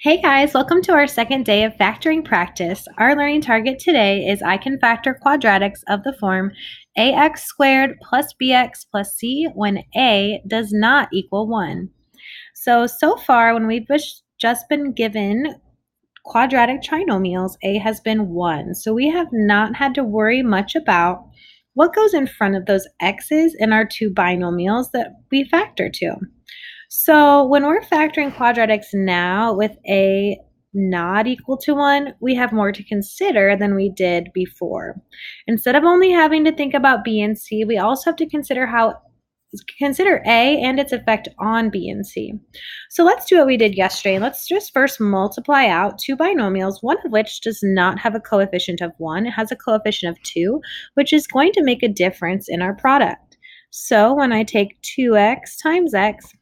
Hey guys, welcome to our second day of factoring practice. Our learning target today is I can factor quadratics of the form ax squared plus bx plus c when a does not equal 1. So far when we've just been given quadratic trinomials, a has been 1. So we have not had to worry much about what goes in front of those x's in our two binomials that we factor to. So when we're factoring quadratics now with a not equal to 1, we have more to consider than we did before. Instead of only having to think about b and c, we also have to consider A and its effect on B and C. So let's do what we did yesterday. Let's just first multiply out two binomials, one of which does not have a coefficient of 1. It has a coefficient of 2, which is going to make a difference in our product. So when I take 2x times x,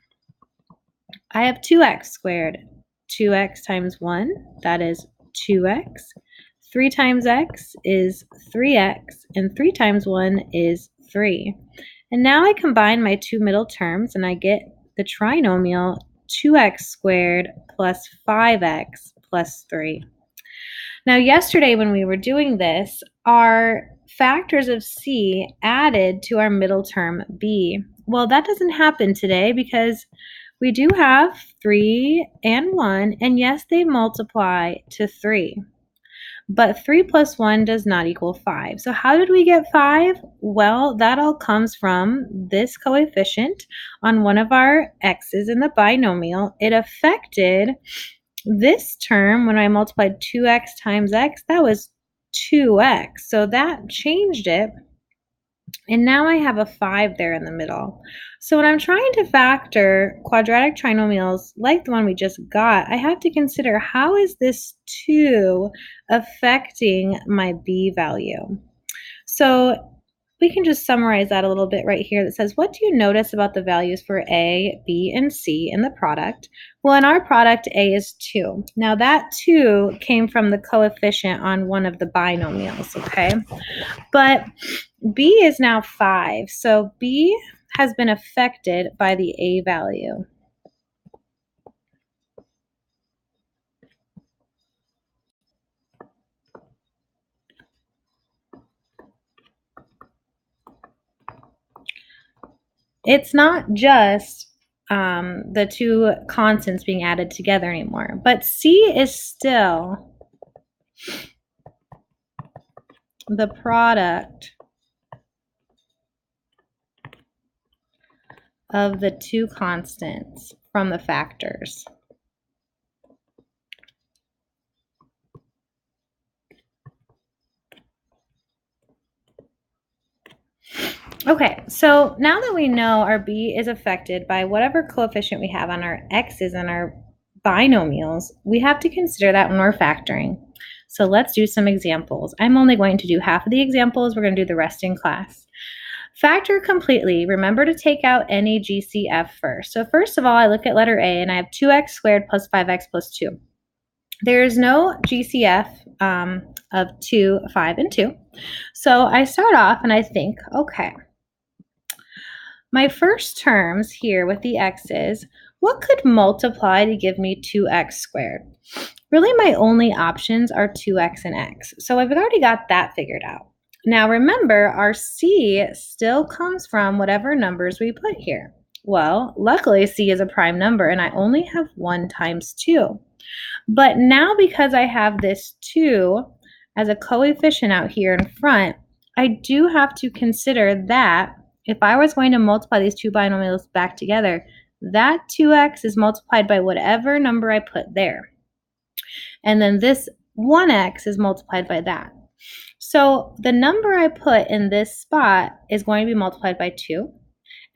I have 2x squared. 2x times 1, that is 2x. 3 times x is 3x, and 3 times 1 is 3. And now I combine my two middle terms, and I get the trinomial 2x squared plus 5x plus 3. Now, yesterday when we were doing this, our factors of c added to our middle term b. Well, that doesn't happen today because we do have 3 and 1, and yes, they multiply to 3. But 3 plus 1 does not equal 5. So how did we get 5? Well, that all comes from this coefficient on one of our x's in the binomial. It affected this term when I multiplied 2x times x. That was 2x. So that changed it. And now I have a 5 there in the middle. So when I'm trying to factor quadratic trinomials like the one we just got, I have to consider how is this 2 affecting my b value. So we can just summarize that a little bit right here that says, what do you notice about the values for a, b, and c in the product? Well, in our product, a is 2. Now that 2 came from the coefficient on one of the binomials, okay? But b is now 5, so b has been affected by the a value. It's not just the two constants being added together anymore, but c is still the product of the two constants from the factors. Okay, so now that we know our b is affected by whatever coefficient we have on our x's and our binomials, we have to consider that when we're factoring. So let's do some examples. I'm only going to do half of the examples. We're going to do the rest in class. Factor completely. Remember to take out any GCF first. So first of all, I look at letter A, and I have 2x squared plus 5x plus 2. There is no GCF of 2, 5, and 2. So I start off and I think, okay, my first terms here with the x's, what could multiply to give me 2x squared? Really, my only options are 2x and x. So I've already got that figured out. Now remember, our c still comes from whatever numbers we put here. Well, luckily c is a prime number, and I only have 1 times 2. But now because I have this 2 as a coefficient out here in front, I do have to consider that if I was going to multiply these two binomials back together, that 2x is multiplied by whatever number I put there. And then this 1x is multiplied by that. So the number I put in this spot is going to be multiplied by 2.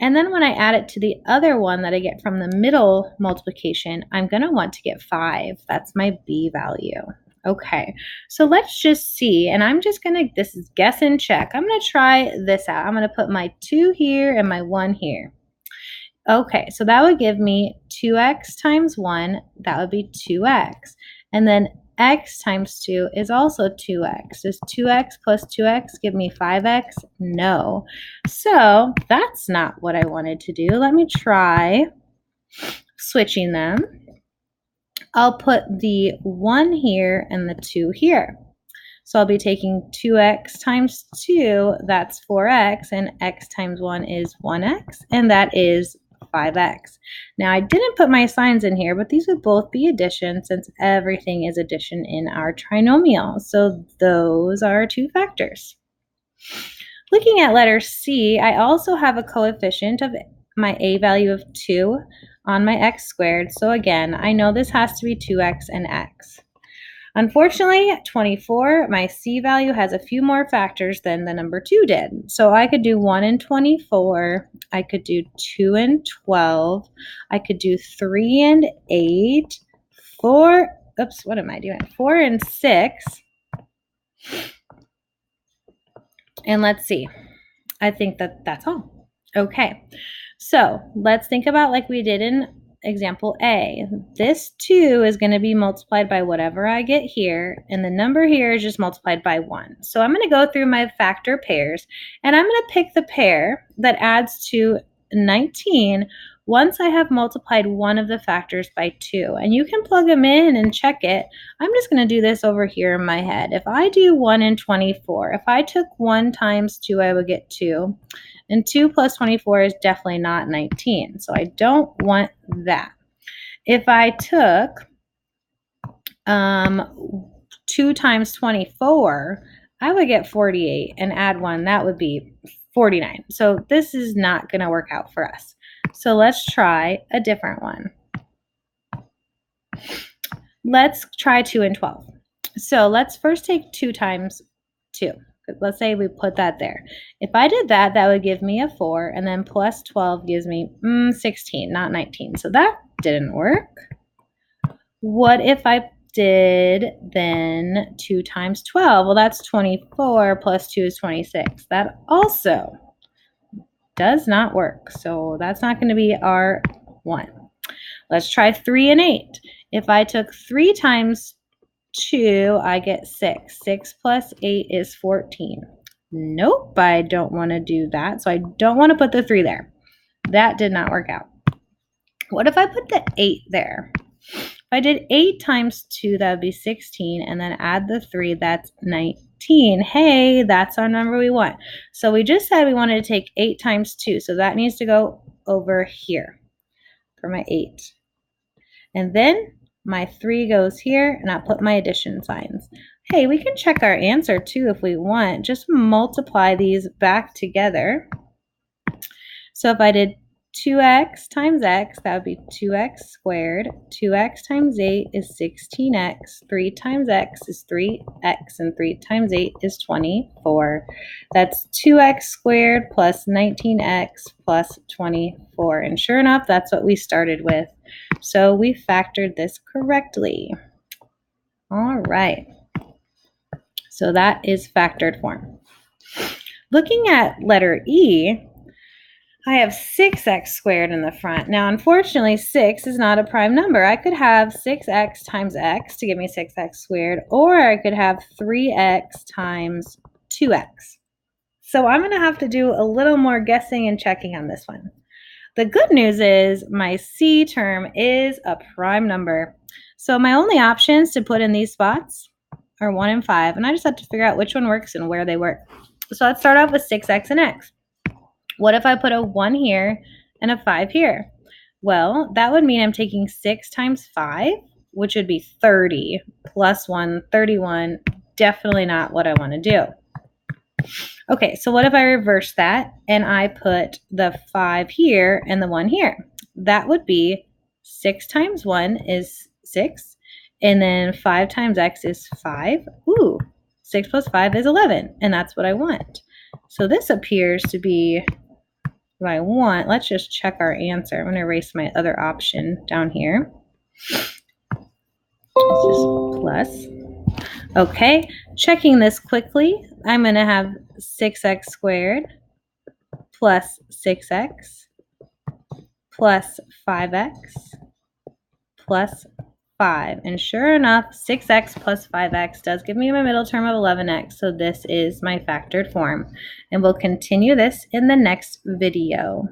And then when I add it to the other one that I get from the middle multiplication, I'm going to want to get 5. That's my b value. Okay, so let's just see, and I'm just going to, this is guess and check. I'm going to try this out. I'm going to put my 2 here and my 1 here. Okay, so that would give me 2x times 1. That would be 2x. And then x times 2 is also 2x. Does 2x plus 2x give me 5x? No. So that's not what I wanted to do. Let me try switching them. I'll put the 1 here and the 2 here. So I'll be taking 2x times 2, that's 4x, and x times 1 is 1x, and that is 5x. Now I didn't put my signs in here, but these would both be addition since everything is addition in our trinomial. So those are 2 factors. Looking at letter C, I also have a coefficient of my a value of 2 on my x squared. So again, I know this has to be 2x and x. Unfortunately, 24, my C value has a few more factors than the number 2 did. So I could do 1 and 24, I could do 2 and 12, I could do 3 and 8, 4, oops, what am I doing? 4 and 6. And let's see, I think that's all. Okay, so let's think about like we did in example A. This 2 is going to be multiplied by whatever I get here, and the number here is just multiplied by 1. So I'm going to go through my factor pairs, and I'm going to pick the pair that adds to 19 once I have multiplied one of the factors by 2. And you can plug them in and check it. I'm just going to do this over here in my head. If I do 1 and 24, if I took 1 times 2, I would get 2. And 2 plus 24 is definitely not 19, so I don't want that. If I took 2 times 24, I would get 48, and add 1, that would be 49. So this is not going to work out for us. So let's try a different one. Let's try 2 and 12. So let's first take 2 times 2. Let's say we put that there. If I did that, that would give me a 4, and then plus 12 gives me 16, not 19. So that didn't work. What if I did then 2 times 12? Well, that's 24 plus 2 is 26. That also does not work. So that's not going to be our one. Let's try 3 and 8. If I took 3 times 2, I get 6. 6 plus 8 is 14. Nope, I don't want to do that. So I don't want to put the 3 there. That did not work out. What if I put the 8 there? If I did 8 times 2, that would be 16, and then add the 3, that's 19. Hey, that's our number we want. So we just said we wanted to take 8 times 2, so that needs to go over here for my 8. And then my 3 goes here, and I'll put my addition signs. Hey, we can check our answer too if we want. Just multiply these back together. So if I did 2x times x, that would be 2x squared. 2x times 8 is 16x. 3 times x is 3x, and 3 times 8 is 24. That's 2x squared plus 19x plus 24. And sure enough, that's what we started with. So we factored this correctly. All right. So that is factored form. Looking at letter E, I have 6x squared in the front. Now, unfortunately, 6 is not a prime number. I could have 6x times x to give me 6x squared, or I could have 3x times 2x. So I'm going to have to do a little more guessing and checking on this one. The good news is my C term is a prime number. So my only options to put in these spots are 1 and 5, and I just have to figure out which one works and where they work. So let's start off with 6x and x. What if I put a 1 here and a 5 here? Well, that would mean I'm taking 6 times 5, which would be 30, plus 1, 31. Definitely not what I want to do. Okay, so what if I reverse that and I put the 5 here and the 1 here? That would be 6 times 1 is 6, and then 5 times x is 5. Ooh, 6 plus 5 is 11, and that's what I want. So this appears to be what I want. Let's just check our answer. I'm going to erase my other option down here. It's just plus. Okay, checking this quickly, I'm going to have 6x squared plus 6x plus 5x plus 5. And sure enough, 6x plus 5x does give me my middle term of 11x. So this is my factored form. And we'll continue this in the next video.